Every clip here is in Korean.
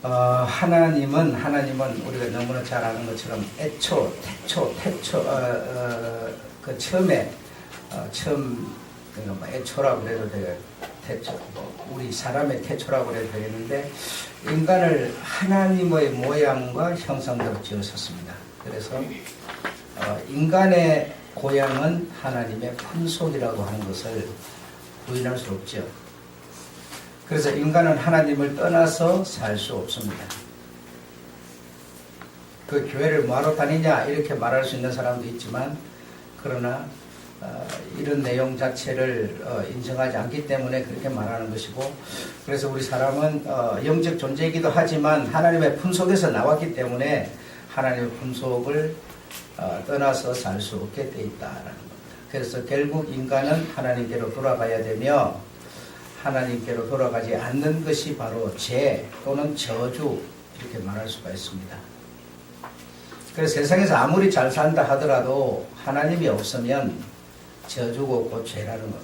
하나님은 우리가 너무나 잘 아는 것처럼 태초, 그 처음에, 그러니까 뭐 애초라고 그래도 되게 태초, 우리 사람의 태초라고 그래도 되겠는데, 인간을 하나님의 모양과 형상대로 지으셨습니다. 그래서, 인간의 고향은 하나님의 fun속이라고 하는 것을 부인할 수 없죠. 그래서 인간은 하나님을 떠나서 살 수 없습니다. 그 교회를 뭐하러 다니냐 이렇게 말할 수 있는 사람도 있지만, 그러나 이런 내용 자체를 인정하지 않기 때문에 그렇게 말하는 것이고, 그래서 우리 사람은 영적 존재이기도 하지만 하나님의 품속에서 나왔기 때문에 하나님의 품속을 떠나서 살 수 없게 돼 있다라는 겁니다. 그래서 결국 인간은 하나님께로 돌아가야 되며, 하나님께로 돌아가지 않는 것이 바로 죄 또는 저주, 이렇게 말할 수가 있습니다. 그래서 세상에서 아무리 잘 산다 하더라도 하나님이 없으면 저주고 곧 죄라는 겁니다.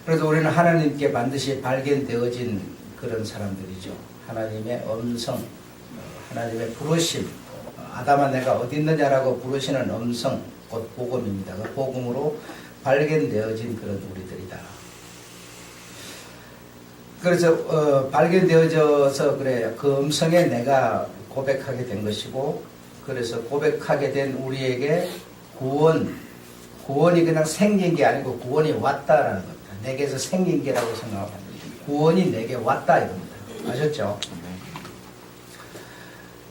그래서 우리는 하나님께 반드시 발견되어진 그런 사람들이죠. 하나님의 음성, 하나님의 부르심, 아담아 내가 어디 있느냐라고 부르시는 음성, 곧 복음입니다. 그 복음으로 발견되어진 그런 우리들이다. 그래서 발견되어져서 그래 그 음성에 내가 고백하게 된 것이고, 그래서 고백하게 된 우리에게 구원이 그냥 생긴 게 아니고 구원이 왔다라는 겁니다. 내게서 생긴 게라고 생각하면 구원이 내게 왔다 이겁니다. 아셨죠?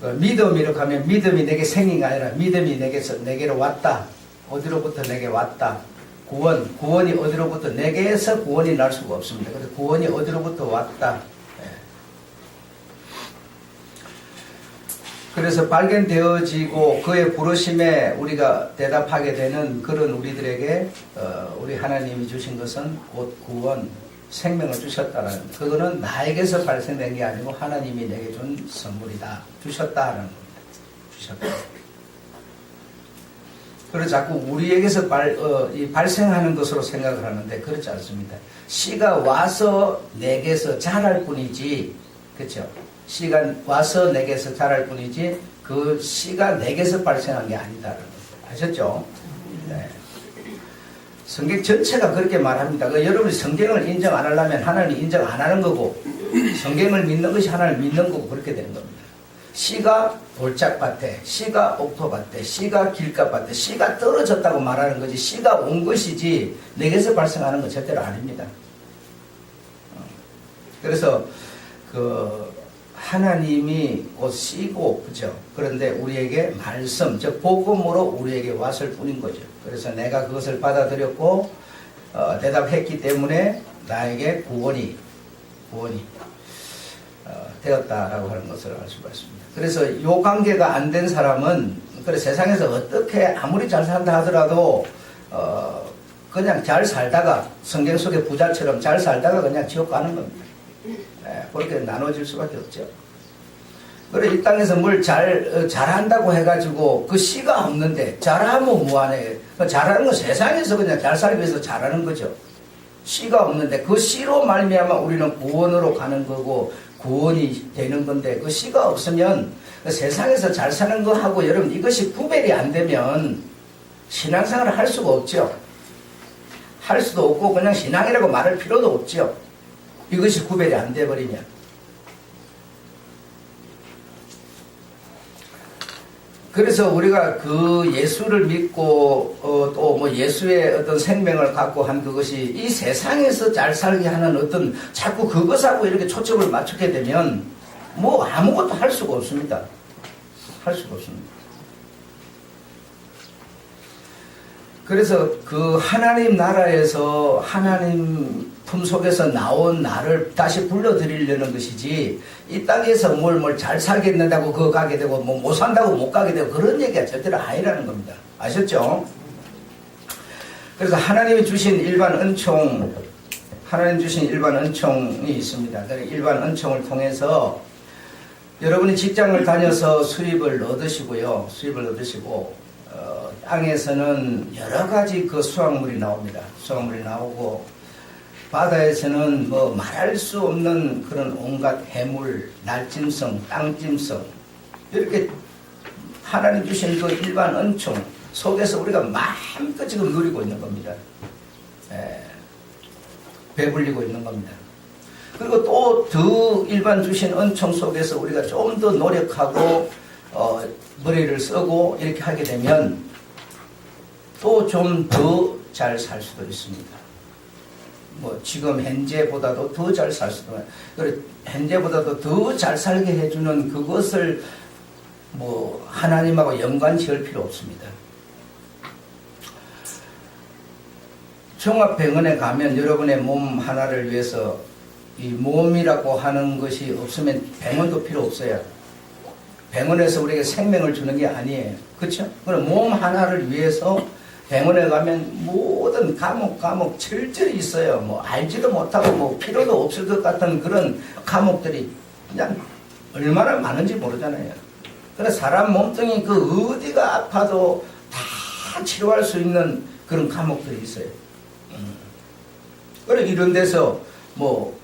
믿음이라고 하면 믿음이 내게 생긴 게 아니라 믿음이 내게로 왔다. 어디로부터 내게 왔다. 구원이 어디로부터 내게서 구원이 날 수가 없습니다. 그래서 구원이 어디로부터 왔다. 그래서 발견되어지고 그의 부르심에 우리가 대답하게 되는 그런 우리들에게 우리 하나님이 주신 것은 곧 구원, 생명을 주셨다라는, 그거는 나에게서 발생된 게 아니고 하나님이 내게 준 선물이다. 주셨다라는 겁니다. 주셨다. 그래서 자꾸 우리에게서 발생하는 것으로 생각을 하는데 그렇지 않습니다. 씨가 와서 내게서 자랄 뿐이지, 그렇죠? 씨가 와서 내게서 자랄 뿐이지 그 씨가 내게서 발생한 게 아니다라는 겁니다. 아셨죠? 네. 성경 전체가 그렇게 말합니다. 여러분이 성경을 인정 안 하려면 하나님이 인정 안 하는 거고, 성경을 믿는 것이 하나님을 믿는 거고, 그렇게 되는 겁니다. 씨가 돌짝밭에, 씨가 옥토밭에, 씨가 길가밭에, 씨가 떨어졌다고 말하는 거지, 씨가 온 것이지 내게서 발생하는 건 절대로 아닙니다. 그래서 하나님이 곧 씨고, 그죠? 그런데 우리에게 말씀, 즉 복음으로 우리에게 왔을 뿐인 거죠. 그래서 내가 그것을 받아들였고 대답했기 때문에 나에게 구원이 되었다라고 하는 것을 알 수가 있습니다. 그래서 이 관계가 안 된 사람은, 그래 세상에서 어떻게 아무리 잘 산다 하더라도 그냥 잘 살다가 성경 속의 부자처럼 잘 살다가 그냥 지옥 가는 겁니다. 그렇게 나눠질 수밖에 없죠. 그래 이 땅에서 뭘 잘한다고 해가지고 그 씨가 없는데 잘하면 뭐하네. 잘하는 건 세상에서 그냥 잘 살기 위해서 잘하는 거죠. 씨가 없는데 그 씨로 말미암아 우리는 구원으로 가는 거고 구원이 되는 건데, 그 씨가 없으면 세상에서 잘 사는 거하고 여러분 이것이 구별이 안 되면 신앙생활을 할 수가 없죠. 할 수도 없고 그냥 신앙이라고 말할 필요도 없죠. 이것이 구별이 안 돼버리면. 그래서 우리가 그 예수를 믿고 또 뭐 예수의 어떤 생명을 갖고 한 그것이 이 세상에서 잘 살게 하는 어떤 자꾸 그것하고 이렇게 초점을 맞추게 되면 뭐 아무것도 할 수가 없습니다. 할 수가 없습니다. 그래서 그 하나님 나라에서 하나님 품속에서 나온 나를 다시 불러드리려는 것이지, 이 땅에서 뭘 잘 살겠는다고 그거 가게 되고 뭐 못 산다고 못 가게 되고 그런 얘기가 절대로 아니라는 겁니다. 아셨죠? 그래서 하나님이 주신 일반 은총이 있습니다. 일반 은총을 통해서 여러분이 직장을 다녀서 수입을 얻으시고요. 땅에서는 여러 가지 그 수확물이 나옵니다. 수확물이 나오고 바다에서는 뭐 말할 수 없는 그런 온갖 해물, 날짐승, 땅짐승 이렇게 하나님 주신 그 일반 은총 속에서 우리가 마음껏 지금 누리고 있는 겁니다. 배불리고 있는 겁니다. 그리고 또 더 일반 주신 은총 속에서 우리가 좀 더 노력하고 머리를 쓰고 이렇게 하게 되면 또 좀 더 잘 살 수도 있습니다. 뭐 지금 현재보다도 더 잘 살 수도 있고 현재보다도 더 잘 살게 해주는 그것을 뭐 하나님하고 연관 지을 필요 없습니다. 종합병원에 가면 여러분의 몸 하나를 위해서 이 몸이라고 하는 것이 없으면 병원도 필요 없어요. 병원에서 우리에게 생명을 주는 게 아니에요. 그렇죠? 그럼 몸 하나를 위해서 병원에 가면 모든 과목 철저히 있어요. 뭐 알지도 못하고 뭐 필요도 없을 것 같은 그런 과목들이 그냥 얼마나 많은지 모르잖아요. 그래서 사람 몸뚱이 그 어디가 아파도 다 치료할 수 있는 그런 과목들이 있어요. 그래 이런 데서 뭐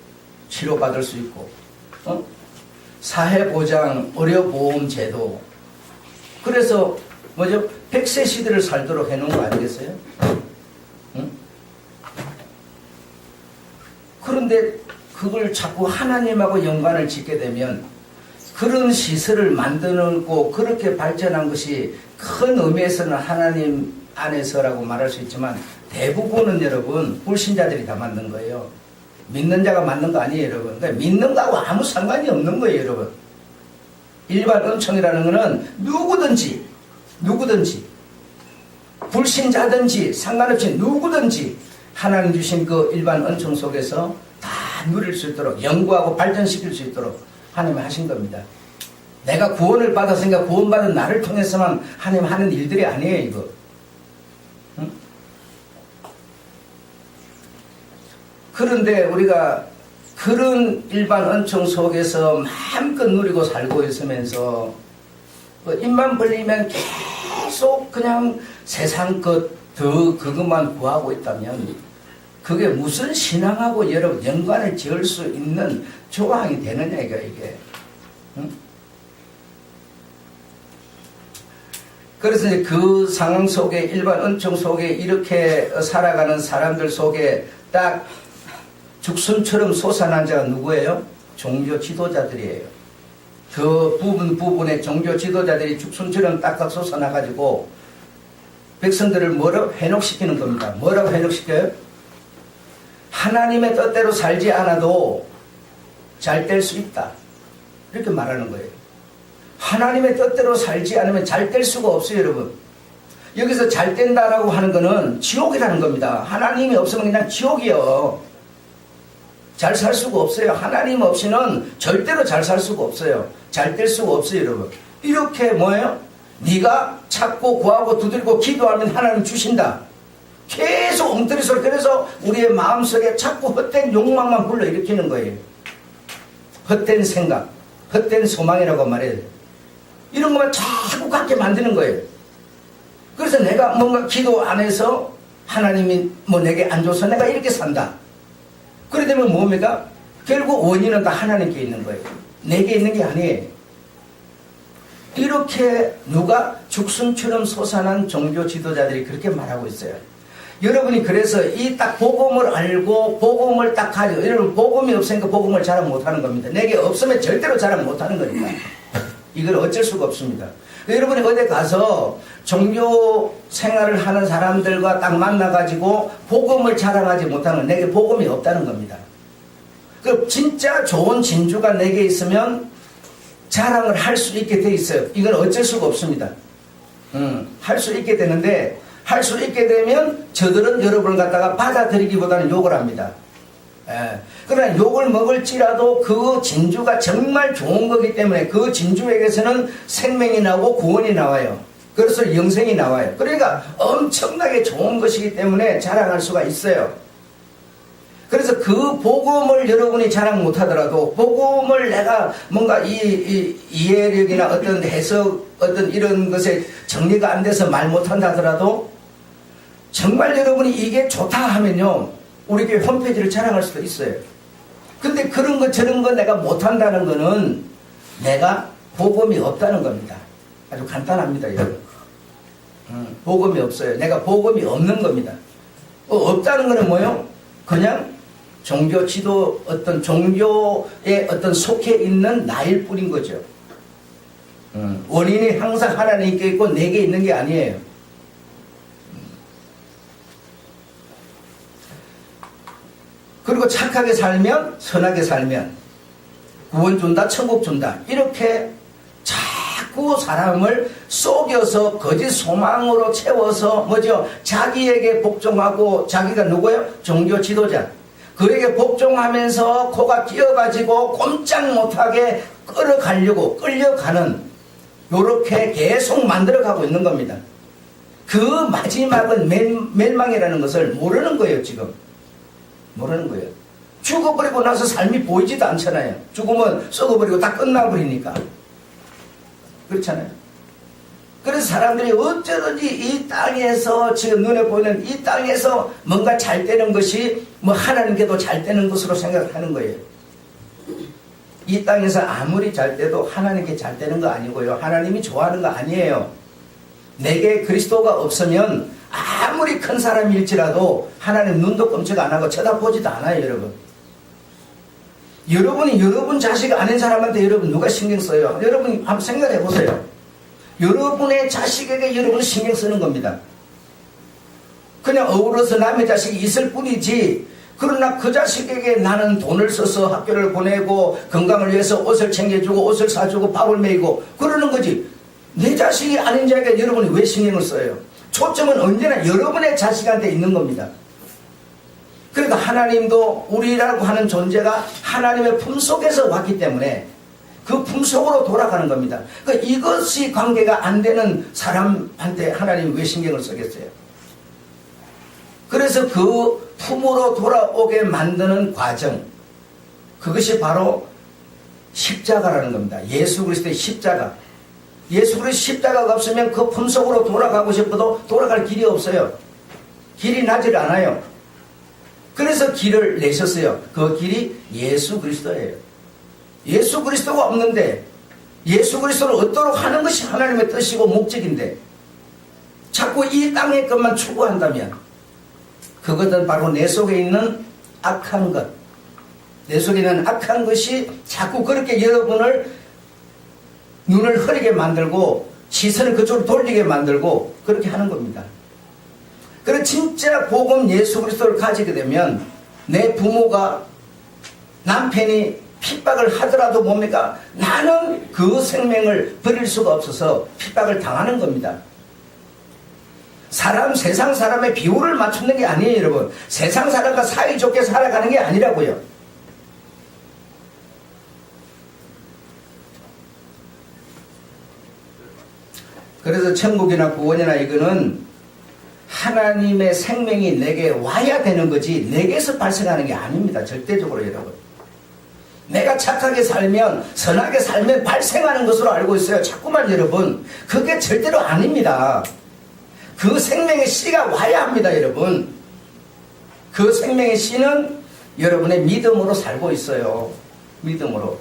치료받을 수 있고, 사회보장 의료보험제도. 그래서 뭐죠? 100세 시대를 살도록 해놓은 거 아니겠어요? 그런데 그걸 자꾸 하나님하고 연관을 짓게 되면 그런 시설을 만들고 그렇게 발전한 것이 큰 의미에서는 하나님 안에서라고 말할 수 있지만 대부분은 여러분 불신자들이 다 만든 거예요. 믿는 자가 만든 거 아니에요, 여러분. 그러니까 믿는 거하고 아무 상관이 없는 거예요, 여러분. 일반 은총이라는 거는 누구든지 불신자든지 상관없이 누구든지 하나님 주신 그 일반 은총 속에서 다 누릴 수 있도록 연구하고 발전시킬 수 있도록 하나님이 하신 겁니다. 내가 구원을 받았으니까 구원받은 나를 통해서만 하나님 하는 일들이 아니에요, 이거. 응? 그런데 우리가 그런 일반 은총 속에서 마음껏 누리고 살고 있으면서 입만 벌리면 계속 그냥 세상 것 더 그것만 구하고 있다면 그게 무슨 신앙하고 여러분 연관을 지을 수 있는 조항이 되느냐 이게. 응? 그래서 이제 그 상황 속에 일반 은총 속에 이렇게 살아가는 사람들 속에 딱 죽순처럼 솟아난 자가 누구예요? 종교 지도자들이에요. 그 부분의 종교 지도자들이 죽순처럼 딱딱 솟아나가지고 백성들을 뭐라고 회복시키는 겁니다. 뭐라고 회복시켜요? 하나님의 뜻대로 살지 않아도 잘 될 수 있다. 이렇게 말하는 거예요. 하나님의 뜻대로 살지 않으면 잘 될 수가 없어요, 여러분. 여기서 잘 된다라고 하는 거는 지옥이라는 겁니다. 하나님이 없으면 그냥 지옥이요. 잘 살 수가 없어요. 하나님 없이는 절대로 잘 살 수가 없어요. 잘 될 수가 없어요, 여러분. 이렇게 뭐예요? 네가 찾고 구하고 두드리고 기도하면 하나님 주신다. 계속 엉터리 소리. 그래서 우리의 마음속에 자꾸 헛된 욕망만 불러일으키는 거예요. 헛된 생각, 헛된 소망이라고 말해요. 이런 것만 자꾸 갖게 만드는 거예요. 그래서 내가 뭔가 기도 안 해서 하나님이 뭐 내게 안 줘서 내가 이렇게 산다. 그래 되면 뭡니까? 결국 원인은 다 하나님께 있는 거예요. 내게 있는 게 아니에요. 이렇게 누가 죽순처럼 솟아난 종교 지도자들이 그렇게 말하고 있어요. 여러분이 그래서 이 딱 복음을 알고 복음을 딱 가지고, 여러분 복음이 없으니까 복음을 자랑 못하는 겁니다. 내게 없으면 절대로 자랑 못하는 거니까. 이걸 어쩔 수가 없습니다. 여러분이 어디 가서 종교 생활을 하는 사람들과 딱 만나가지고 복음을 자랑하지 못하는 건 내게 복음이 없다는 겁니다. 그 진짜 좋은 진주가 내게 있으면 자랑을 할 수 있게 돼 있어요. 이건 어쩔 수가 없습니다. 할 수 있게 되는데, 할 수 있게 되면 저들은 여러분을 갖다가 받아들이기보다는 욕을 합니다. 그러나 욕을 먹을지라도 그 진주가 정말 좋은 거기 때문에 그 진주에게서는 생명이 나오고 구원이 나와요. 그래서 영생이 나와요. 그러니까 엄청나게 좋은 것이기 때문에 자랑할 수가 있어요. 그래서 그 복음을 여러분이 자랑 못하더라도 복음을 내가 뭔가 이해력이나 어떤 해석 어떤 이런 것에 정리가 안 돼서 말 못한다 하더라도 정말 여러분이 이게 좋다 하면요 우리 교회 홈페이지를 자랑할 수도 있어요. 근데 그런 거 저런 거 내가 못한다는 거는 내가 복음이 없다는 겁니다. 아주 간단합니다, 여러분. 복음이 없어요. 내가 복음이 없는 겁니다. 없다는 거는 뭐요? 그냥 종교 지도, 어떤 종교에 어떤 속해 있는 나일 뿐인 거죠. 원인이 항상 하나님께 있고 내게 있는 게 아니에요. 그리고 착하게 살면, 선하게 살면 구원 준다, 천국 준다. 이렇게 자꾸 사람을 속여서 거짓 소망으로 채워서 뭐죠? 자기에게 복종하고, 자기가 누구예요? 종교 지도자. 그에게 복종하면서 코가 끼어가지고 꼼짝 못하게 끌려가는 요렇게 계속 만들어가고 있는 겁니다. 그 마지막은 멸망이라는 것을 모르는 거예요. 지금 모르는 거예요. 죽어버리고 나서 삶이 보이지도 않잖아요. 죽으면 썩어버리고 다 끝나버리니까. 그렇잖아요. 그래서 사람들이 어쩌든지 이 땅에서, 지금 눈에 보이는 이 땅에서 뭔가 잘 되는 것이 뭐 하나님께도 잘 되는 것으로 생각하는 거예요. 이 땅에서 아무리 잘 돼도 하나님께 잘 되는 거 아니고요. 하나님이 좋아하는 거 아니에요. 내게 그리스도가 없으면 아무리 큰 사람일지라도 하나님 눈도 끔찍 안 하고 쳐다보지도 않아요, 여러분. 여러분이 여러분 자식 아닌 사람한테 여러분 누가 신경 써요? 여러분 한번 생각해 보세요. 여러분의 자식에게 여러분 신경 쓰는 겁니다. 그냥 어우러서 남의 자식이 있을 뿐이지, 그러나 그 자식에게 나는 돈을 써서 학교를 보내고 건강을 위해서 옷을 챙겨주고 옷을 사주고 밥을 먹이고 그러는 거지, 내 자식이 아닌 자에게 여러분이 왜 신경을 써요? 초점은 언제나 여러분의 자식한테 있는 겁니다. 그러니까 하나님도 우리라고 하는 존재가 하나님의 품속에서 왔기 때문에 그 품속으로 돌아가는 겁니다. 그러니까 이것이 관계가 안 되는 사람한테 하나님이 왜 신경을 쓰겠어요? 그래서 그 품으로 돌아오게 만드는 과정, 그것이 바로 십자가라는 겁니다. 예수 그리스도의 십자가. 예수 그리스도 십자가가 없으면 그 품속으로 돌아가고 싶어도 돌아갈 길이 없어요. 길이 나질 않아요. 그래서 길을 내셨어요. 그 길이 예수 그리스도예요. 예수 그리스도가 없는데, 예수 그리스도를 얻도록 하는 것이 하나님의 뜻이고 목적인데 자꾸 이 땅의 것만 추구한다면 그것은 바로 내 속에 있는 악한 것, 내 속에 있는 악한 것이 자꾸 그렇게 여러분을 눈을 흐리게 만들고 시선을 그쪽으로 돌리게 만들고 그렇게 하는 겁니다. 그래서 진짜 복음 예수 그리스도를 가지게 되면 내 부모가, 남편이 핍박을 하더라도 뭡니까? 나는 그 생명을 버릴 수가 없어서 핍박을 당하는 겁니다. 세상 사람의 비율을 맞추는 게 아니에요, 여러분. 세상 사람과 사이좋게 살아가는 게 아니라고요. 그래서 천국이나 구원이나 이거는 하나님의 생명이 내게 와야 되는 거지 내게서 발생하는 게 아닙니다. 절대적으로 여러분. 내가 착하게 살면, 선하게 살면 발생하는 것으로 알고 있어요. 자꾸만 여러분, 그게 절대로 아닙니다. 그 생명의 씨가 와야 합니다, 여러분. 그 생명의 씨는 여러분의 믿음으로 살고 있어요. 믿음으로.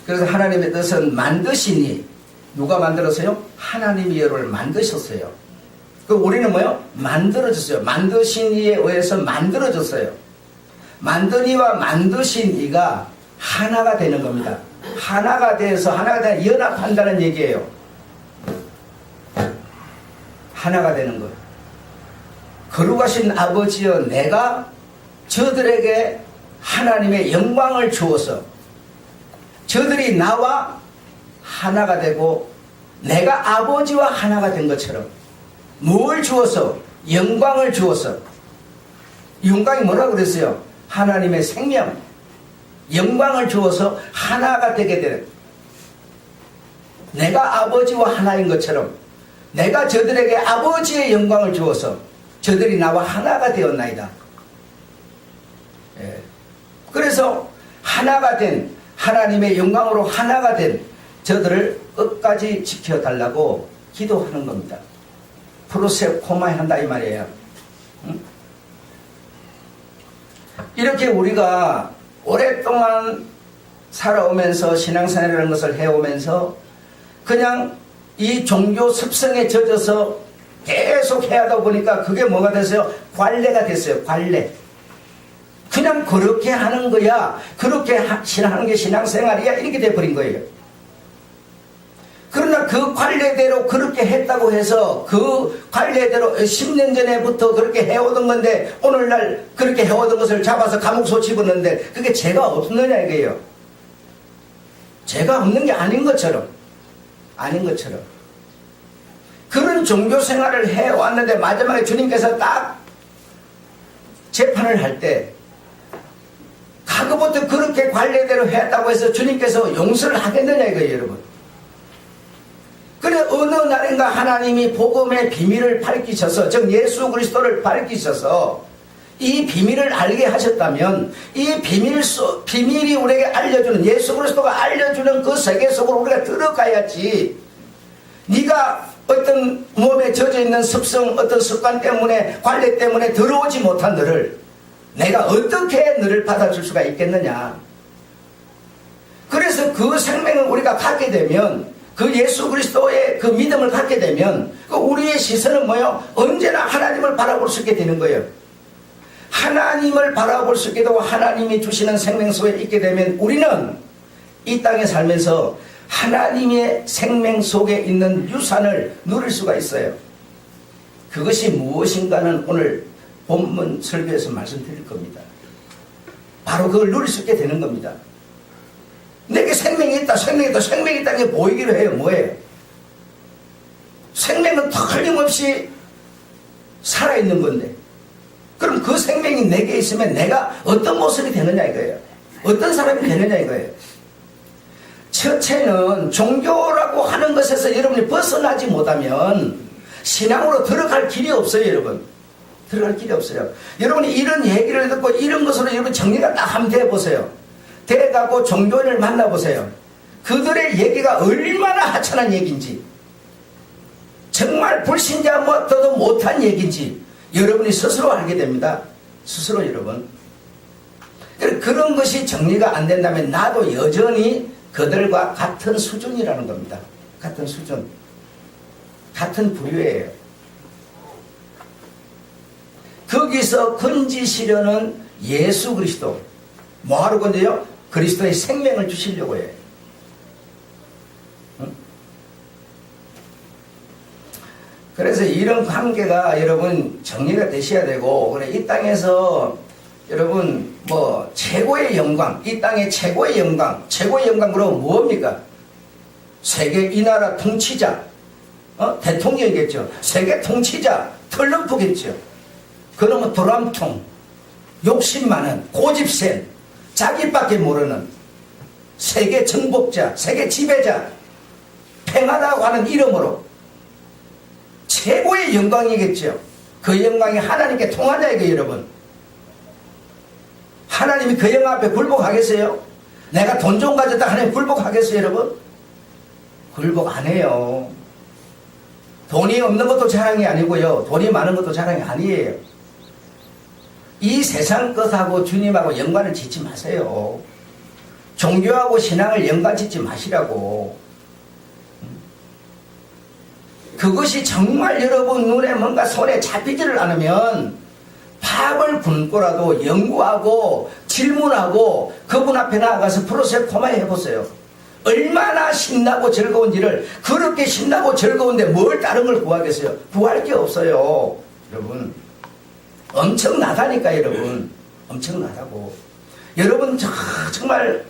그래서 하나님의 뜻은 만드시니, 누가 만들었어요? 하나님이 여러분을 만드셨어요. 그 우리는 뭐요? 만들어졌어요. 만드신 이에 의해서 만들어졌어요. 만드니와 만드신 이가 하나가 되는 겁니다. 하나가 돼서 하나가 되는, 연합한다는 얘기예요. 하나가 되는 것. 거룩하신 아버지여, 내가 저들에게 하나님의 영광을 주어서 저들이 나와 하나가 되고 내가 아버지와 하나가 된 것처럼, 뭘 주어서? 영광을 주어서. 영광이 뭐라고 그랬어요? 하나님의 생명, 영광을 주어서 하나가 되게 되는, 내가 아버지와 하나인 것처럼 내가 저들에게 아버지의 영광을 주어서 저들이 나와 하나가 되었나이다. 예. 그래서 하나가 된, 하나님의 영광으로 하나가 된 저들을 끝까지 지켜달라고 기도하는 겁니다. 프로세코마에 한다 이 말이에요. 이렇게 우리가 오랫동안 살아오면서 신앙생활이라는 것을 해오면서 그냥 이 종교 습성에 젖어서 계속 해야 하다 보니까 그게 뭐가 됐어요? 관례가 됐어요. 관례. 그냥 그렇게 하는 거야. 그렇게 하는 게 신앙생활이야. 이렇게 돼버린 거예요. 그러나 그 관례대로 그렇게 했다고 해서 그 관례대로 10년 전에부터 그렇게 해오던 건데 오늘날 그렇게 해오던 것을 잡아서 감옥소 집었는데 그게 죄가 없느냐 이거예요. 죄가 없는 게 아닌 것처럼 그런 종교 생활을 해왔는데 마지막에 주님께서 딱 재판을 할 때 과거부터 그렇게 관례대로 했다고 해서 주님께서 용서를 하겠느냐 이거예요 여러분. 그래 어느 날인가 하나님이 복음의 비밀을 밝히셔서 즉 예수 그리스도를 밝히셔서 이 비밀을 알게 하셨다면 이 비밀이 우리에게 알려주는 예수 그리스도가 알려주는 그 세계 속으로 우리가 들어가야지. 네가 어떤 몸에 젖어있는 습성 어떤 습관 때문에 관례 때문에 들어오지 못한 너를 내가 어떻게 너를 받아줄 수가 있겠느냐. 그래서 그 생명을 우리가 갖게 되면 그 예수 그리스도의 그 믿음을 갖게 되면 그 우리의 시선은 뭐예요? 언제나 하나님을 바라볼 수 있게 되는 거예요. 하나님을 바라볼 수 있게 되고 하나님이 주시는 생명 속에 있게 되면 우리는 이 땅에 살면서 하나님의 생명 속에 있는 유산을 누릴 수가 있어요. 그것이 무엇인가는 오늘 본문 설교에서 말씀드릴 겁니다. 바로 그걸 누릴 수 있게 되는 겁니다. 내게 생명이 있다, 생명이 있다, 생명이 있다는 게 보이기로 해요. 뭐예요? 생명은 틀림없이 살아있는 건데 그럼 그 생명이 내게 있으면 내가 어떤 모습이 되느냐 이거예요. 어떤 사람이 되느냐 이거예요. 첫째는 종교라고 하는 것에서 여러분이 벗어나지 못하면 신앙으로 들어갈 길이 없어요. 여러분 들어갈 길이 없어요. 여러분이 이런 얘기를 듣고 이런 것으로 여러분 정리가 딱 한번 돼보세요. 돼갖고 종교인을 만나보세요. 그들의 얘기가 얼마나 하찮은 얘기인지 정말 불신자 뭐도 못한 얘기인지 여러분이 스스로 알게 됩니다. 스스로 여러분. 그런 것이 정리가 안 된다면 나도 여전히 그들과 같은 수준이라는 겁니다. 같은 수준. 같은 부류예요. 거기서 건지시려는 예수 그리스도. 뭐하러 건데요? 그리스도의 생명을 주시려고 해요. 응? 그래서 이런 관계가 여러분 정리가 되셔야 되고 그래 이 땅에서 여러분 뭐 최고의 영광 이 땅의 최고의 영광 그러면 뭡니까? 세계 이 나라 통치자 대통령이겠죠. 세계 통치자 트럼프겠죠. 그러면 도람통 욕심 많은 고집센 자기밖에 모르는 세계 정복자 세계 지배자 평화라고 하는 이름으로 최고의 영광이겠죠. 그 영광이 하나님께 통하냐 이거 여러분. 하나님이 그 영광 앞에 굴복하겠어요? 내가 돈 좀 가졌다 하나님 굴복하겠어요 여러분? 굴복 안 해요. 돈이 없는 것도 자랑이 아니고요. 돈이 많은 것도 자랑이 아니에요. 이 세상 것하고 주님하고 연관을 짓지 마세요. 종교하고 신앙을 연관 짓지 마시라고. 그것이 정말 여러분 눈에 뭔가 손에 잡히지를 않으면 밥을 굶고라도 연구하고 질문하고 그분 앞에 나가서 프로세코마에 해보세요. 얼마나 신나고 즐거운지를. 그렇게 신나고 즐거운데 뭘 다른 걸 구하겠어요? 구할 게 없어요. 여러분 엄청나다니까 여러분. 엄청나다고. 여러분 정말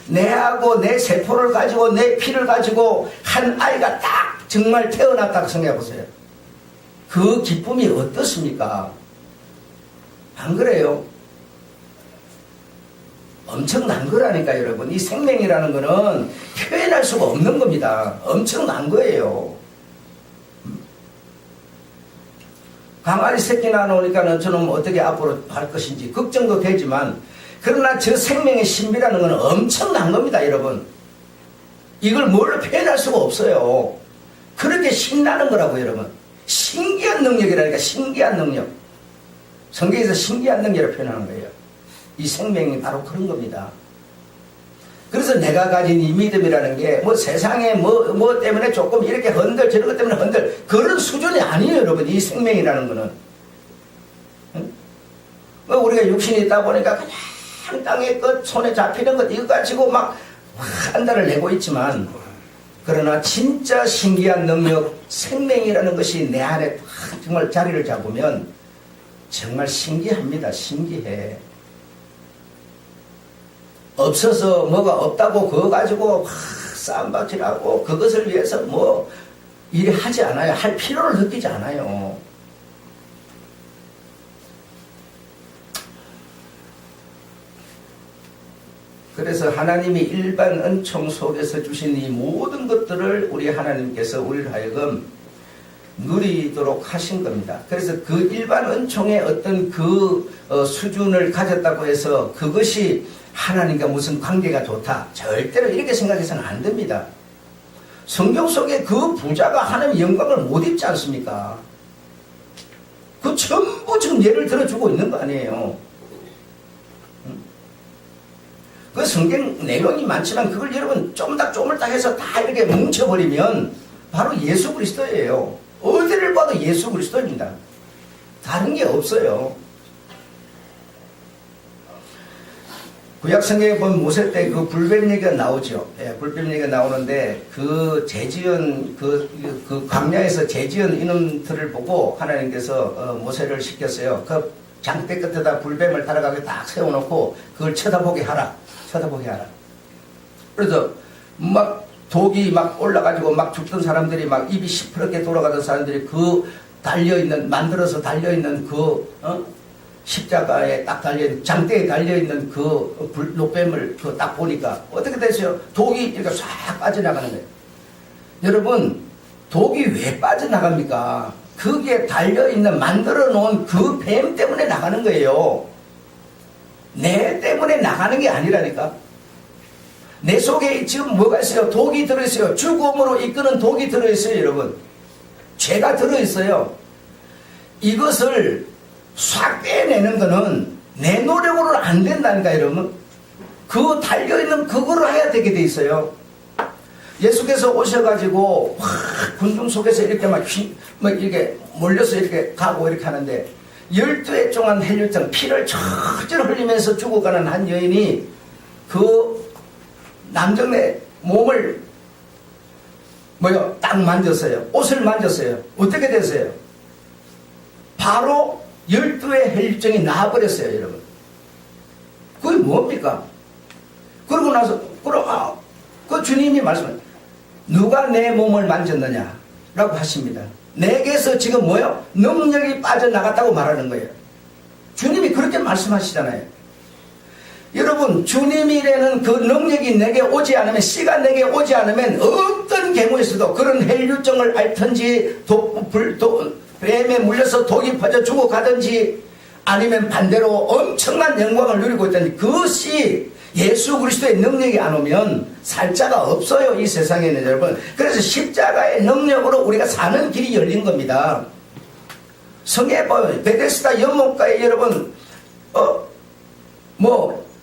내하고 내 세포를 가지고 내 피를 가지고 한 아이가 딱 정말 태어났다고 생각해 보세요. 그 기쁨이 어떻습니까? 안 그래요? 엄청난 거라니까 여러분. 이 생명이라는 거는 표현할 수가 없는 겁니다. 엄청난 거예요. 강아지 새끼 낳아놓으니까는 저는 어떻게 앞으로 할 것인지 걱정도 되지만 그러나 저 생명의 신비라는 것은 엄청난 겁니다 여러분. 이걸 뭘로 표현할 수가 없어요. 그렇게 신나는 거라고 여러분. 신기한 능력이라니까. 신기한 능력. 성경에서 신기한 능력을 표현하는 거예요. 이 생명이 바로 그런 겁니다. 그래서 내가 가진 이 믿음이라는 게 뭐 세상에 뭐 때문에 조금 이렇게 흔들 저런 것 때문에 흔들 그런 수준이 아니에요. 여러분 이 생명이라는 거는. 응? 우리가 육신이 있다 보니까 그냥 땅에 끝 손에 잡히는 것 이거 가지고 막 한달을 내고 있지만, 그러나 진짜 신기한 능력 생명이라는 것이 내 안에 정말 자리를 잡으면 정말 신기합니다. 신기해. 없어서 뭐가 없다고 그거 가지고 싸움박질하고 그것을 위해서 뭐 일이 하지 않아요. 할 필요를 느끼지 않아요. 그래서 하나님이 일반 은총 속에서 주신 이 모든 것들을 우리 하나님께서 우리를 하여금 누리도록 하신 겁니다. 그래서 그 일반 은총의 어떤 그 수준을 가졌다고 해서 그것이 하나님과 무슨 관계가 좋다, 절대로 이렇게 생각해서는 안 됩니다. 성경 속에 그 부자가 하나님의 영광을 못 입지 않습니까? 그 전부 지금 예를 들어주고 있는 거 아니에요. 그 성경 내용이 많지만 그걸 여러분 쪼물딱 해서 다 이렇게 뭉쳐버리면 바로 예수 그리스도예요. 어디를 봐도 예수 그리스도입니다. 다른 게 없어요. 구약성경에 보면 모세 때 그 불뱀 얘기가 나오죠. 예, 불뱀 얘기가 나오는데 그 재지은 그 광야에서 재지은 이놈들을 보고 하나님께서 모세를 시켰어요. 그 장대 끝에다 불뱀을 달아가게 딱 세워놓고 그걸 쳐다보게 하라. 그래서 막 독이 막 올라가지고 막 죽던 사람들이 막 입이 시퍼렇게 돌아가던 사람들이 그 달려있는, 만들어서 달려있는 그 십자가에 딱 달려있는, 장대에 달려있는 그 노뱀을 그 딱 보니까 어떻게 됐어요? 독이 이렇게 싹 빠져나가는 거예요. 여러분, 독이 왜 빠져나갑니까? 거기에 달려있는, 만들어 놓은 그 뱀 때문에 나가는 거예요. 내 때문에 나가는 게 아니라니까. 내 속에 지금 뭐가 있어요? 독이 들어있어요. 죽음으로 이끄는 독이 들어있어요, 여러분. 죄가 들어있어요. 이것을 싹 빼내는 거는 내 노력으로는 안 된다니까, 여러분. 그 달려있는 그거를 해야 되게 돼 있어요. 예수께서 오셔가지고 군중 속에서 이렇게 막 이렇게 몰려서 이렇게 가고 이렇게 하는데 12회 동안 헬류증 피를 철철 흘리면서 죽어가는 한 여인이 그 남정네 몸을 딱 만졌어요. 옷을 만졌어요. 어떻게 됐어요? 바로 12회 헬류증이 나와버렸어요, 여러분. 그게 뭡니까? 그러고 나서 그 주님이 말씀을 누가 내 몸을 만졌느냐 라고 하십니다. 내게서 지금 능력이 빠져나갔다고 말하는 거예요. 주님이 그렇게 말씀하시잖아요. 여러분, 주님이라는 그 능력이 내게 오지 않으면, 씨가 내게 오지 않으면 어떤 경우에서도 그런 헬류증을 앓든지 뱀에 물려서 독이 퍼져 죽어가든지 아니면 반대로 엄청난 영광을 누리고 있든지 그것이 예수 그리스도의 능력이 안 오면 살 자가 없어요, 이 세상에는, 여러분. 그래서 십자가의 능력으로 우리가 사는 길이 열린 겁니다. 성경에 보면 베데스다 연못가에 여러분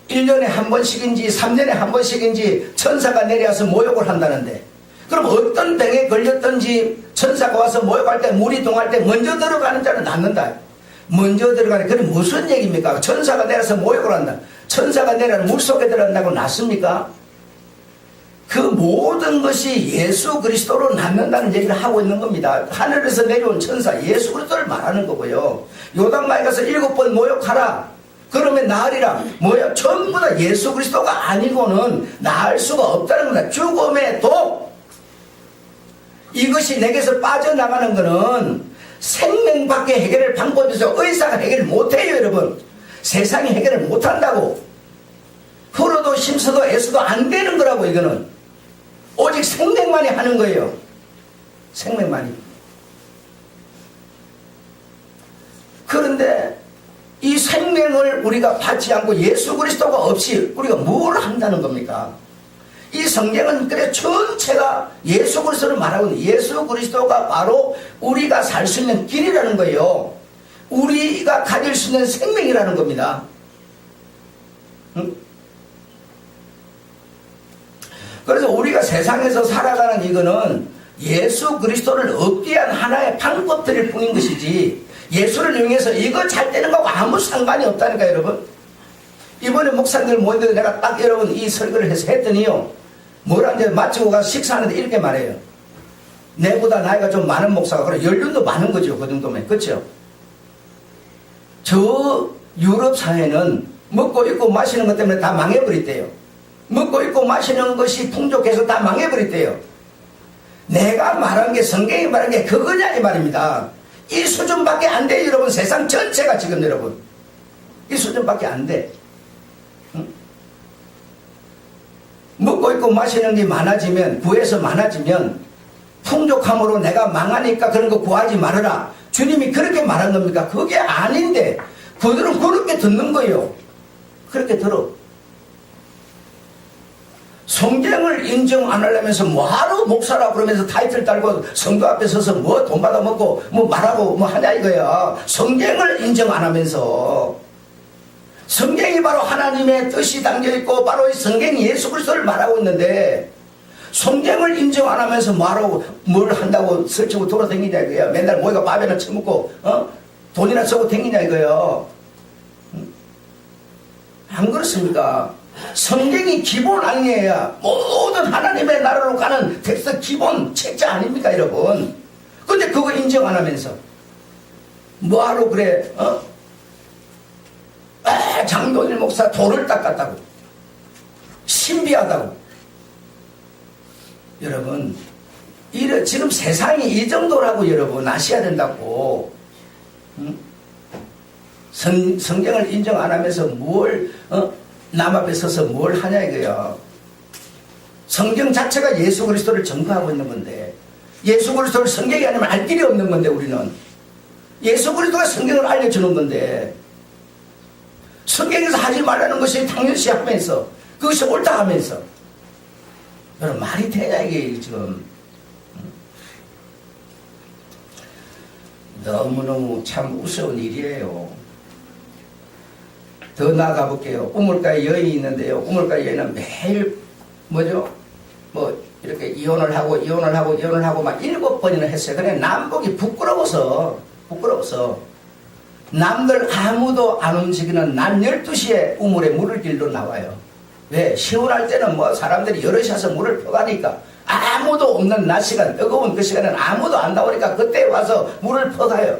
1년에 한 번씩인지 3년에 한 번씩인지 천사가 내려와서 모욕을 한다는데, 그럼 어떤 병에 걸렸든지 천사가 와서 모욕할 때, 물이 동할 때 먼저 들어가는 자는 낫는다. 먼저 들어가는, 그게 무슨 얘기입니까? 천사가 내려서 모욕을 한다. 천사가 내려서 물속에 들어간다고 낫습니까? 그 모든 것이 예수 그리스도로 낫는다는 얘기를 하고 있는 겁니다. 하늘에서 내려온 천사 예수 그리스도를 말하는 거고요. 요단강에 가서 7번 모욕하라. 그러면 나으리라. 전부 다 예수 그리스도가 아니고는 나을 수가 없다는 겁니다. 죽음의 독, 이것이 내게서 빠져나가는 것은 생명밖에 해결할 방법이 있어요. 의사가 해결을 못해요, 여러분. 세상이 해결을 못한다고. 풀어도 심서도 애써도 안 되는 거라고. 이거는 오직 생명만이 하는 거예요. 생명만이. 그런데 이 생명을 우리가 받지 않고 예수 그리스도가 없이 우리가 뭘 한다는 겁니까? 이 성경은 그래 전체가 예수 그리스도를 말하고 있는, 예수 그리스도가 바로 우리가 살 수 있는 길이라는 거예요. 우리가 가질 수 있는 생명이라는 겁니다. 응? 그래서 우리가 세상에서 살아가는 이거는 예수 그리스도를 얻기 위한 하나의 방법들일 뿐인 것이지, 예수를 이용해서 이거 잘 되는 거하고 아무 상관이 없다니까, 여러분. 이번에 목사님들 모였는데 내가 딱 여러분 이 설교를 해서 했더니요, 뭐라는데 마치고 가서 식사하는데 이렇게 말해요. 내보다 나이가 좀 많은 목사가, 그래 연륜도 많은 거죠. 그 정도면. 그렇죠? 저 유럽 사회는 먹고 입고 마시는 것 때문에 다 망해버렸대요. 먹고 입고 마시는 것이 풍족해서 다 망해버렸대요. 내가 말한 게, 성경이 말한 게 그거냐 이 말입니다. 이 수준밖에 안 돼, 여러분. 세상 전체가 지금, 여러분, 이 수준밖에 안 돼. 응? 먹고 입고 마시는 게 많아지면, 구해서 많아지면 풍족함으로 내가 망하니까 그런 거 구하지 말아라, 주님이 그렇게 말한 겁니까? 그게 아닌데 그들은 그렇게 듣는 거예요. 그렇게 들어. 성경을 인정 안 하려면서 뭐하러 목사라 그러면서 타이틀 달고 성도 앞에 서서 뭐 돈 받아먹고 뭐 말하고 뭐 하냐 이거야. 성경을 인정 안 하면서, 성경이 바로 하나님의 뜻이 담겨있고 바로 이 성경이 예수 그리스도를 말하고 있는데, 성경을 인정 안 하면서 뭐하러 뭘 한다고 설치고 돌아다니냐 이거야. 맨날 모이가 밥이나 처먹고 돈이나 쓰고 다니냐 이거야. 안 그렇습니까? 성경이 기본 아니에요. 모든 하나님의 나라로 가는 텍스트 기본 책자 아닙니까, 여러분? 근데 그거 인정 안 하면서 뭐하러 그래? 장동일 목사 돌을 닦았다고, 신비하다고. 여러분, 지금 세상이 이 정도라고, 여러분. 아셔야 된다고. 성경을 인정 안 하면서 남 앞에 서서 뭘 하냐 이거야. 성경 자체가 예수 그리스도를 증거하고 있는 건데, 예수 그리스도를 성경이 아니면 알 길이 없는 건데, 우리는 예수 그리스도가 성경을 알려주는 건데, 성경에서 하지 말라는 것이 당연시 하면서 그것이 옳다 하면서, 여러분 말이 되냐 이게 지금. 너무너무 참 우스운 일이에요. 더 나아가 볼게요. 우물가에 여인이 있는데요, 우물가에 여인은 매일 이렇게 이혼을 하고 막 7번이나 했어요. 그래 남복이 부끄러워서 남들 아무도 안 움직이는 낮 12시에 우물에 물을 길러 나와요. 왜? 시원할 때는 사람들이 여럿이 와서 물을 퍼가니까, 아무도 없는 낮 시간, 뜨거운 그 시간에는 아무도 안 나오니까 그때 와서 물을 퍼가요.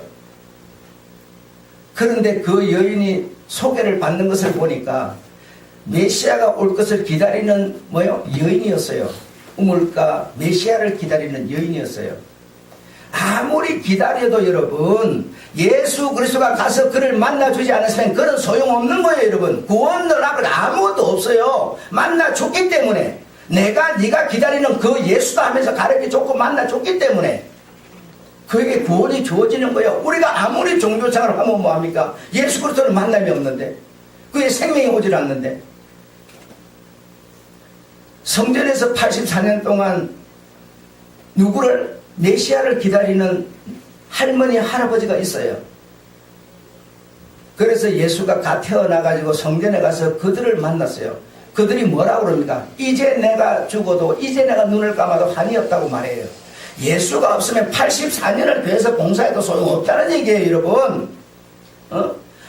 그런데 그 여인이 소개를 받는 것을 보니까 메시아가 올 것을 기다리는 여인이었어요. 우물가 메시아를 기다리는 여인이었어요. 아무리 기다려도 여러분, 예수 그리스도가 가서 그를 만나주지 않으시면 그는 소용없는 거예요, 여러분. 구원을 하고 아무것도 없어요. 만나줬기 때문에. 네가 기다리는 그 예수다 하면서 가르쳐줬고 만나줬기 때문에 그에게 구원이 주어지는 거예요. 우리가 아무리 종교생활을 하면 뭐합니까? 예수 그리스도를 만남이 없는데, 그의 생명이 오질 않는데. 성전에서 84년 동안 누구를, 메시아를 기다리는 할머니 할아버지가 있어요. 그래서 예수가 갓 태어나가지고 성전에 가서 그들을 만났어요. 그들이 뭐라고 그럽니까? 이제 내가 죽어도, 이제 내가 눈을 감아도 한이 없다고 말해요. 예수가 없으면 84년을 교회에서 봉사해도 소용없다는 얘기예요, 여러분.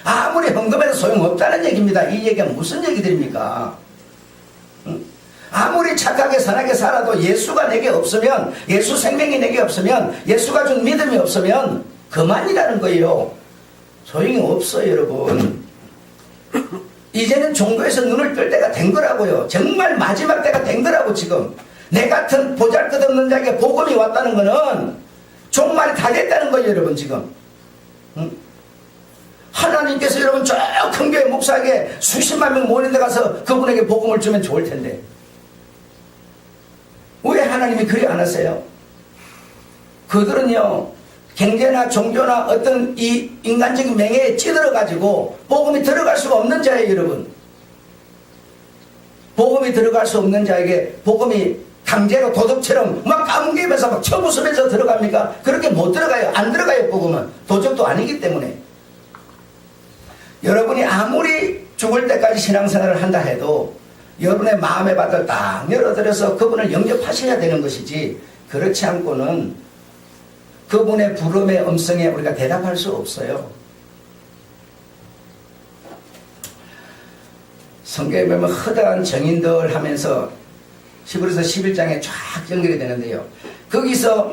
아무리 헌금해도 소용없다는 얘기입니다. 이 얘기가 무슨 얘기들입니까? 아무리 착하게 선하게 살아도 예수가 내게 없으면, 예수 생명이 내게 없으면, 예수가 준 믿음이 없으면 그만이라는 거예요. 소용이 없어요, 여러분. 이제는 종교에서 눈을 뜰 때가 된 거라고요. 정말 마지막 때가 된 거라고. 지금 내 같은 보잘것없는 자에게 복음이 왔다는 거는 종말이 다 됐다는 거예요, 여러분. 지금 하나님께서 여러분 저 큰 교회 목사에게 수십만 명 모이는 데 가서 그분에게 복음을 주면 좋을 텐데, 왜 하나님이 그리 안 하세요? 그들은요, 경제나 종교나 어떤 이 인간적인 명예에 찌들어가지고 복음이 들어갈 수가 없는 자예요, 여러분. 복음이 들어갈 수 없는 자에게 복음이 강제로 도둑처럼 막 감기면서 막 쳐부수면서 들어갑니까? 그렇게 못 들어가요. 안 들어가요. 복음은 도적도 아니기 때문에. 여러분이 아무리 죽을 때까지 신앙생활을 한다 해도 여러분의 마음의 밭을 딱 열어드려서 그분을 영접하셔야 되는 것이지, 그렇지 않고는 그분의 부름의 음성에 우리가 대답할 수 없어요. 성경에 보면 허다한 정인들 하면서 히브리서 11장에 쫙 연결이 되는데요. 거기서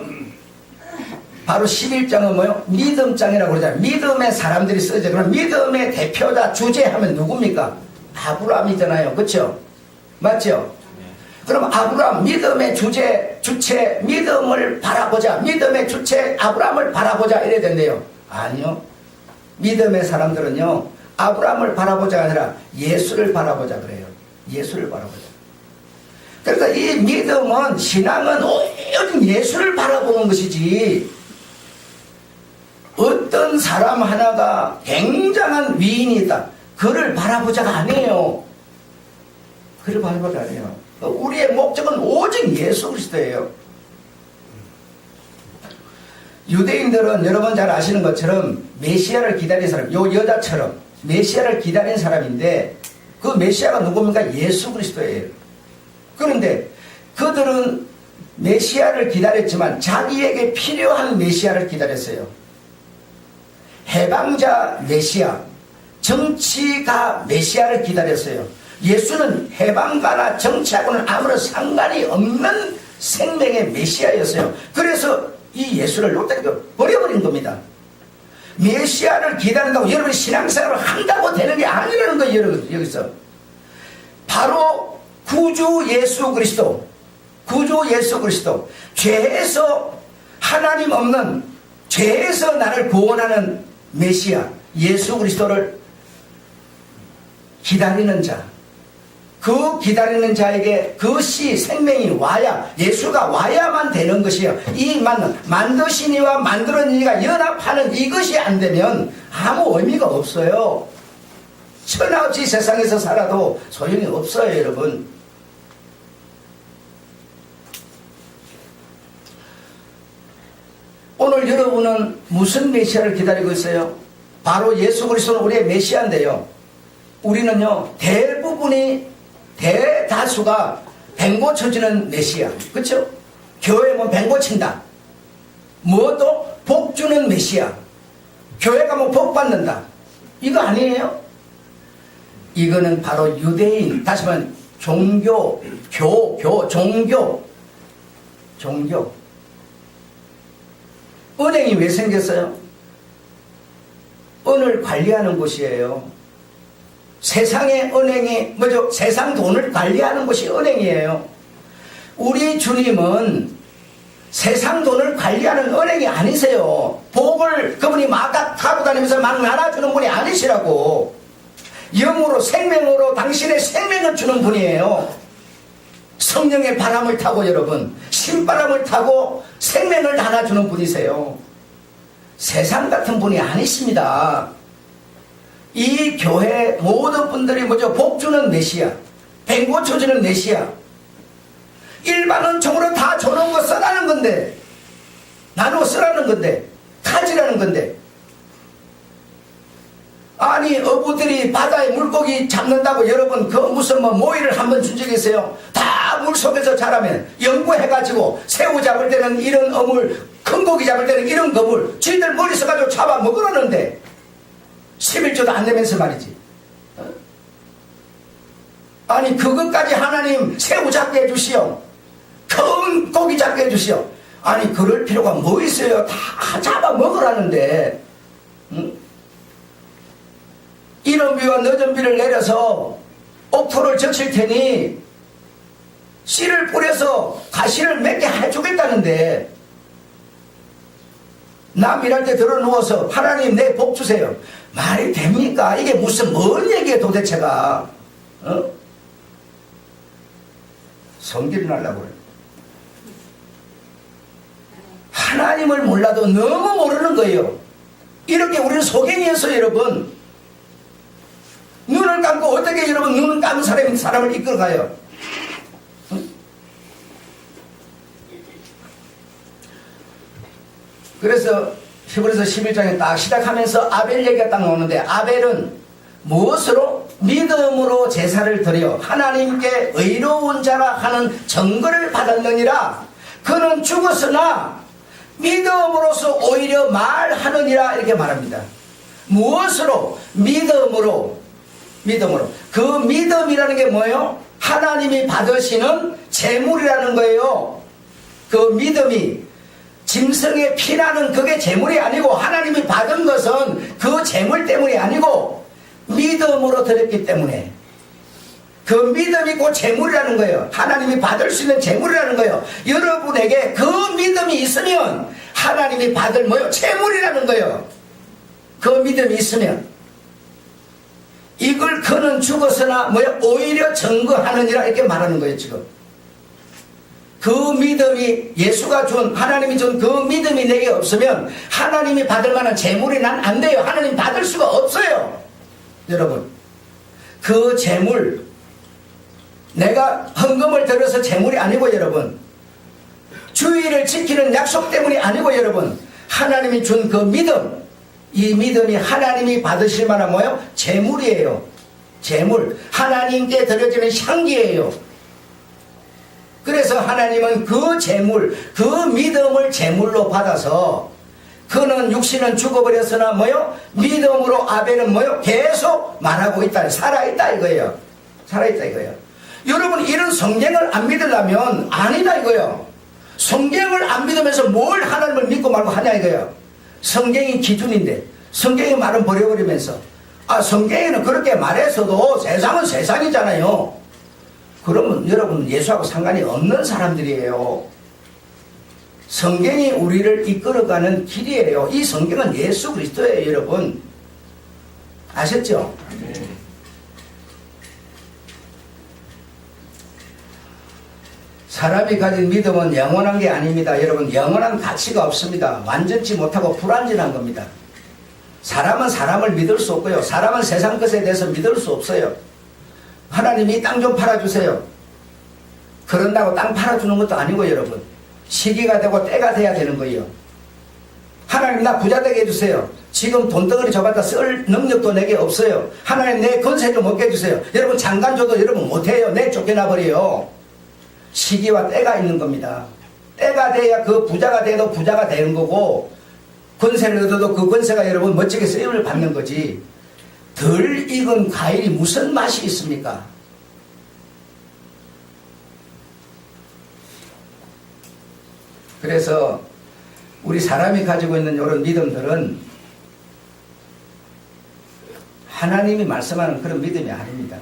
바로 11장은 뭐요? 믿음장이라고 그러잖아요. 믿음의 사람들이 쓰죠. 그럼 믿음의 대표자 주제하면 누굽니까? 아브라함이잖아요. 그렇죠? 맞죠? 그럼 아브라함, 믿음의 주체, 믿음을 바라보자. 믿음의 주체, 아브라함을 바라보자. 이래야 된대요. 아니요. 믿음의 사람들은요, 아브라함을 바라보자가 아니라 예수를 바라보자 그래요. 예수를 바라보자. 그래서 이 믿음은, 신앙은 오직 예수를 바라보는 것이지, 어떤 사람 하나가 굉장한 위인이 있다, 그를 바라보자가 아니에요. 그를 바라보자 아니에요. 우리의 목적은 오직 예수 그리스도예요. 유대인들은 여러분 잘 아시는 것처럼 메시아를 기다린 사람, 요 여자처럼 메시아를 기다린 사람인데, 그 메시아가 누굽니까? 예수 그리스도예요. 그런데 그들은 메시아를 기다렸지만 자기에게 필요한 메시아를 기다렸어요. 해방자 메시아, 정치가 메시아를 기다렸어요. 예수는 해방가나 정치하고는 아무런 상관이 없는 생명의 메시아였어요. 그래서 이 예수를 놓다가 버려버린 겁니다. 메시아를 기다린다고 여러분이 신앙생활을 한다고 되는 게 아니라는 거예요. 여기서 바로 구주 예수 그리스도, 죄에서 하나님 없는, 죄에서 나를 구원하는 메시아 예수 그리스도를 기다리는 자, 그 기다리는 자에게 그것이 생명이 와야, 예수가 와야만 되는 것이에요. 이 만드신 이와 만들어진 이가 연합하는 이것이 안 되면 아무 의미가 없어요. 천하없이 세상에서 살아도 소용이 없어요, 여러분. 오늘 여러분은 무슨 메시아를 기다리고 있어요? 바로 예수 그리스도는 우리의 메시아인데요. 우리는요, 대다수가 뱅고 쳐주는 메시아. 그렇죠? 교회 뭐 뱅고 친다. 뭐도 복 주는 메시아. 교회 가면 복 받는다. 이거 아니에요? 이거는 바로 유대인, 다시 말하면 종교. 은행이 왜 생겼어요? 은을 관리하는 곳이에요. 세상의 은행이 뭐죠? 세상 돈을 관리하는 곳이 은행이에요. 우리 주님은 세상 돈을 관리하는 은행이 아니세요. 복을 그분이 막 타고 다니면서 막 나눠주는 분이 아니시라고. 영으로, 생명으로 당신의 생명을 주는 분이에요. 성령의 바람을 타고, 여러분, 신바람을 타고 생명을 나눠주는 분이세요. 세상 같은 분이 아니십니다. 이 교회 모든 분들이 뭐죠? 복 주는 메시아, 뱅고 쳐주는 메시아. 일반은 종으로 다 줘놓은 거 써라는 건데, 나누어 쓰라는 건데, 가지라는 건데. 아니, 어부들이 바다에 물고기 잡는다고 여러분 그 무슨 뭐 모이를 한번 준 적이 있어요? 다 물속에서 자라면 연구해가지고 새우 잡을 때는 이런 어물, 큰 고기 잡을 때는 이런 거물, 쥐들 머리서 가지고 잡아 먹으라는데 11조도 안 내면서 말이지. 아니, 그것까지 하나님 새우 잡게 해주시오, 큰 고기 잡게 해주시오. 아니, 그럴 필요가 뭐 있어요? 다 잡아 먹으라는데. 응? 이른 비와 늦은 비를 내려서 옥토를 적실 테니 씨를 뿌려서 가시를 맺게 해주겠다는데, 남 일할 때 들어 누워서 하나님 내 복 주세요. 말이 됩니까? 이게 무슨 뭔 얘기예요 도대체가? 성질이 날라고 그래요. 하나님을 몰라도 너무 모르는 거예요. 이렇게 우리는 소경이었어요, 여러분. 눈을 감고 어떻게 여러분 눈을 감은 사람을 이끌어가요? 그래서 히브리서 11장에 딱 시작하면서 아벨 얘기가 딱 나오는데, 아벨은 무엇으로? 믿음으로 제사를 드려 하나님께 의로운 자라 하는 증거를 받았느니라. 그는 죽었으나 믿음으로서 오히려 말하느니라, 이렇게 말합니다. 무엇으로? 믿음으로. 그 믿음이라는 게 뭐예요? 하나님이 받으시는 재물이라는 거예요. 그 믿음이 짐승의 피라는 그게 재물이 아니고, 하나님이 받은 것은 그 재물 때문이 아니고 믿음으로 드렸기 때문에, 그 믿음이 곧 재물이라는 거예요. 하나님이 받을 수 있는 재물이라는 거예요. 여러분에게 그 믿음이 있으면 하나님이 받을 뭐요? 재물이라는 거예요. 그 믿음이 있으면. 이걸 그는 죽었으나 뭐요? 오히려 증거하느니라, 이렇게 말하는 거예요. 지금 그 믿음이, 예수가 준, 하나님이 준 그 믿음이 내게 없으면 하나님이 받을 만한 재물이 난 안 돼요. 하나님 받을 수가 없어요. 여러분, 그 재물, 내가 헌금을 들여서 재물이 아니고, 여러분, 주의를 지키는 약속 때문이 아니고, 여러분, 하나님이 준 그 믿음, 이 믿음이 하나님이 받으실 만한 뭐예요? 재물이에요. 재물, 하나님께 드려지는 향기예요. 그래서 하나님은 그 재물, 그 믿음을 재물로 받아서, 그는 육신은 죽어버렸으나 뭐요? 믿음으로 아벨은 뭐요? 계속 말하고 있다, 살아있다 이거예요. 살아있다 이거예요. 여러분, 이런 성경을 안 믿으려면 아니다 이거예요. 성경을 안 믿으면서 뭘 하나님을 믿고 말고 하냐 이거예요. 성경이 기준인데 성경의 말은 버려버리면서, 성경에는 그렇게 말해서도 세상은 세상이잖아요. 그러면 여러분, 예수하고 상관이 없는 사람들이에요. 성경이 우리를 이끌어가는 길이에요. 이 성경은 예수 그리스도예요, 여러분. 아셨죠? 사람이 가진 믿음은 영원한 게 아닙니다. 여러분, 영원한 가치가 없습니다. 완전치 못하고 불완전한 겁니다. 사람은 사람을 믿을 수 없고요. 사람은 세상 것에 대해서 믿을 수 없어요. 하나님이 땅 좀 팔아주세요. 그런다고 땅 팔아주는 것도 아니고, 여러분, 시기가 되고 때가 돼야 되는 거예요. 하나님, 나 부자 되게 해주세요. 지금 돈덩어리 줘봤다 쓸 능력도 내게 없어요. 하나님, 내 건세 좀 얻게 해주세요. 여러분, 장관 줘도 여러분 못해요. 내 쫓겨나버려요. 시기와 때가 있는 겁니다. 때가 돼야 그 부자가 돼도 부자가 되는 거고, 권세를 얻어도 그 권세가 여러분 멋지게 쓰임을 받는 거지. 덜 익은 과일이 무슨 맛이 있습니까? 그래서 우리 사람이 가지고 있는 이런 믿음들은 하나님이 말씀하는 그런 믿음이 아닙니다.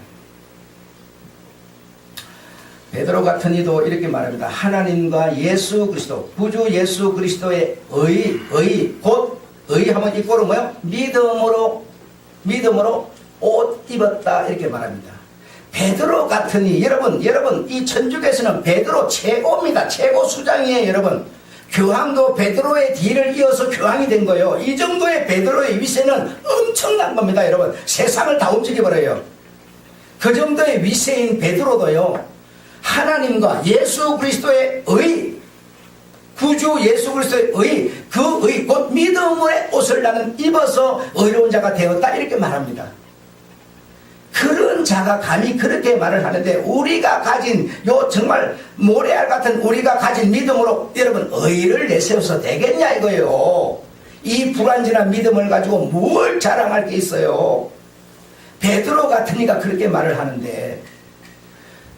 베드로 같은 이도 이렇게 말합니다. 하나님과 예수 그리스도, 구주 예수 그리스도의 곧 의하면 이꼬는 뭐요? 믿음으로 옷 입었다, 이렇게 말합니다. 베드로 같은 이, 여러분 이 천주교에서는 베드로 최고입니다. 최고 수장이에요. 여러분, 교황도 베드로의 뒤를 이어서 교황이 된 거예요. 이 정도의 베드로의 위세는 엄청난 겁니다. 여러분, 세상을 다 움직여버려요. 그 정도의 위세인 베드로도요, 하나님과 예수 그리스도의 구주 예수 그리스도의 그 곧 믿음의 옷을 나는 입어서 의로운 자가 되었다, 이렇게 말합니다. 그런 자가 감히 그렇게 말을 하는데, 우리가 가진 정말 모래알 같은 우리가 가진 믿음으로 여러분 의를 내세워서 되겠냐 이거예요. 이 불완전한 믿음을 가지고 뭘 자랑할 게 있어요. 베드로 같은 이가 그렇게 말을 하는데,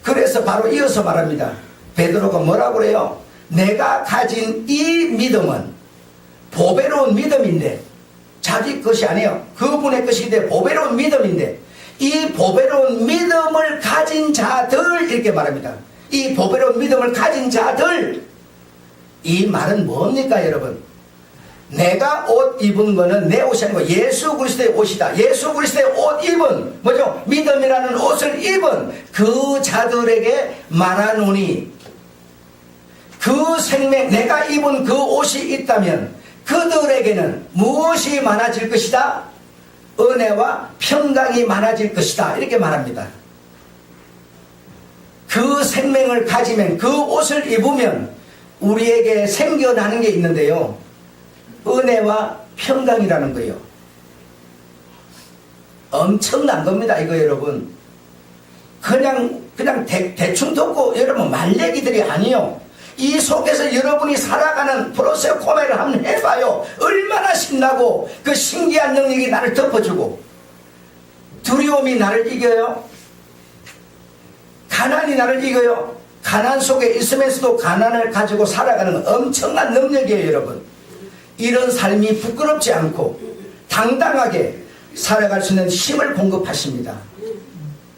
그래서 바로 이어서 말합니다. 베드로가 뭐라고 그래요? 내가 가진 이 믿음은 보배로운 믿음인데, 자기 것이 아니에요. 그분의 것인데 보배로운 믿음인데, 이 보배로운 믿음을 가진 자들, 이렇게 말합니다. 이 보배로운 믿음을 가진 자들, 이 말은 뭡니까 여러분? 내가 옷 입은 거는 내 옷이 아니고 예수 그리스도의 옷이다. 예수 그리스도의 옷 입은 뭐죠? 믿음이라는 옷을 입은 그 자들에게 말하노니, 그 생명, 내가 입은 그 옷이 있다면 그들에게는 무엇이 많아질 것이다? 은혜와 평강이 많아질 것이다, 이렇게 말합니다. 그 생명을 가지면, 그 옷을 입으면 우리에게 생겨나는 게 있는데요, 은혜와 평강이라는 거예요. 엄청난 겁니다, 이거 여러분. 그냥 대충 듣고 여러분 말얘기들이 아니요. 이 속에서 여러분이 살아가는 프로세스 코메를 한번 해봐요. 얼마나 신나고 그 신기한 능력이 나를 덮어주고 두려움이 나를 이겨요. 가난이 나를 이겨요. 가난 속에 있으면서도 가난을 가지고 살아가는 엄청난 능력이에요, 여러분. 이런 삶이 부끄럽지 않고 당당하게 살아갈 수 있는 힘을 공급하십니다.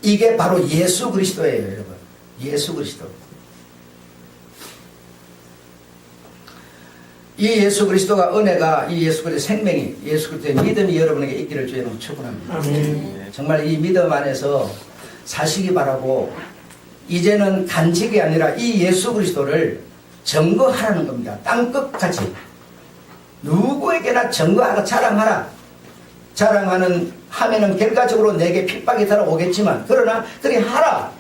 이게 바로 예수 그리스도예요, 여러분. 예수 그리스도. 이 예수 그리스도가 은혜가 이 예수 그리스도의 생명이 예수 그리스도의 믿음이 여러분에게 있기를 주의 이름으로 축원합니다. 정말 이 믿음 안에서 사시기 바라고 이제는 간직이 아니라 이 예수 그리스도를 증거하라는 겁니다. 땅끝까지 누구에게나 증거하라, 자랑하라. 자랑하는 하면은 결과적으로 내게 핍박이 들어오겠지만 그러나 그리 하라.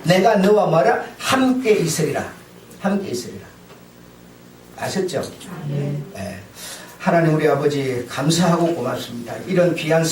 내가 너와 뭐라 함께 있으리라. 함께 있으리라. 아셨죠? 네. 하나님 우리 아버지 감사하고 고맙습니다. 이런 귀한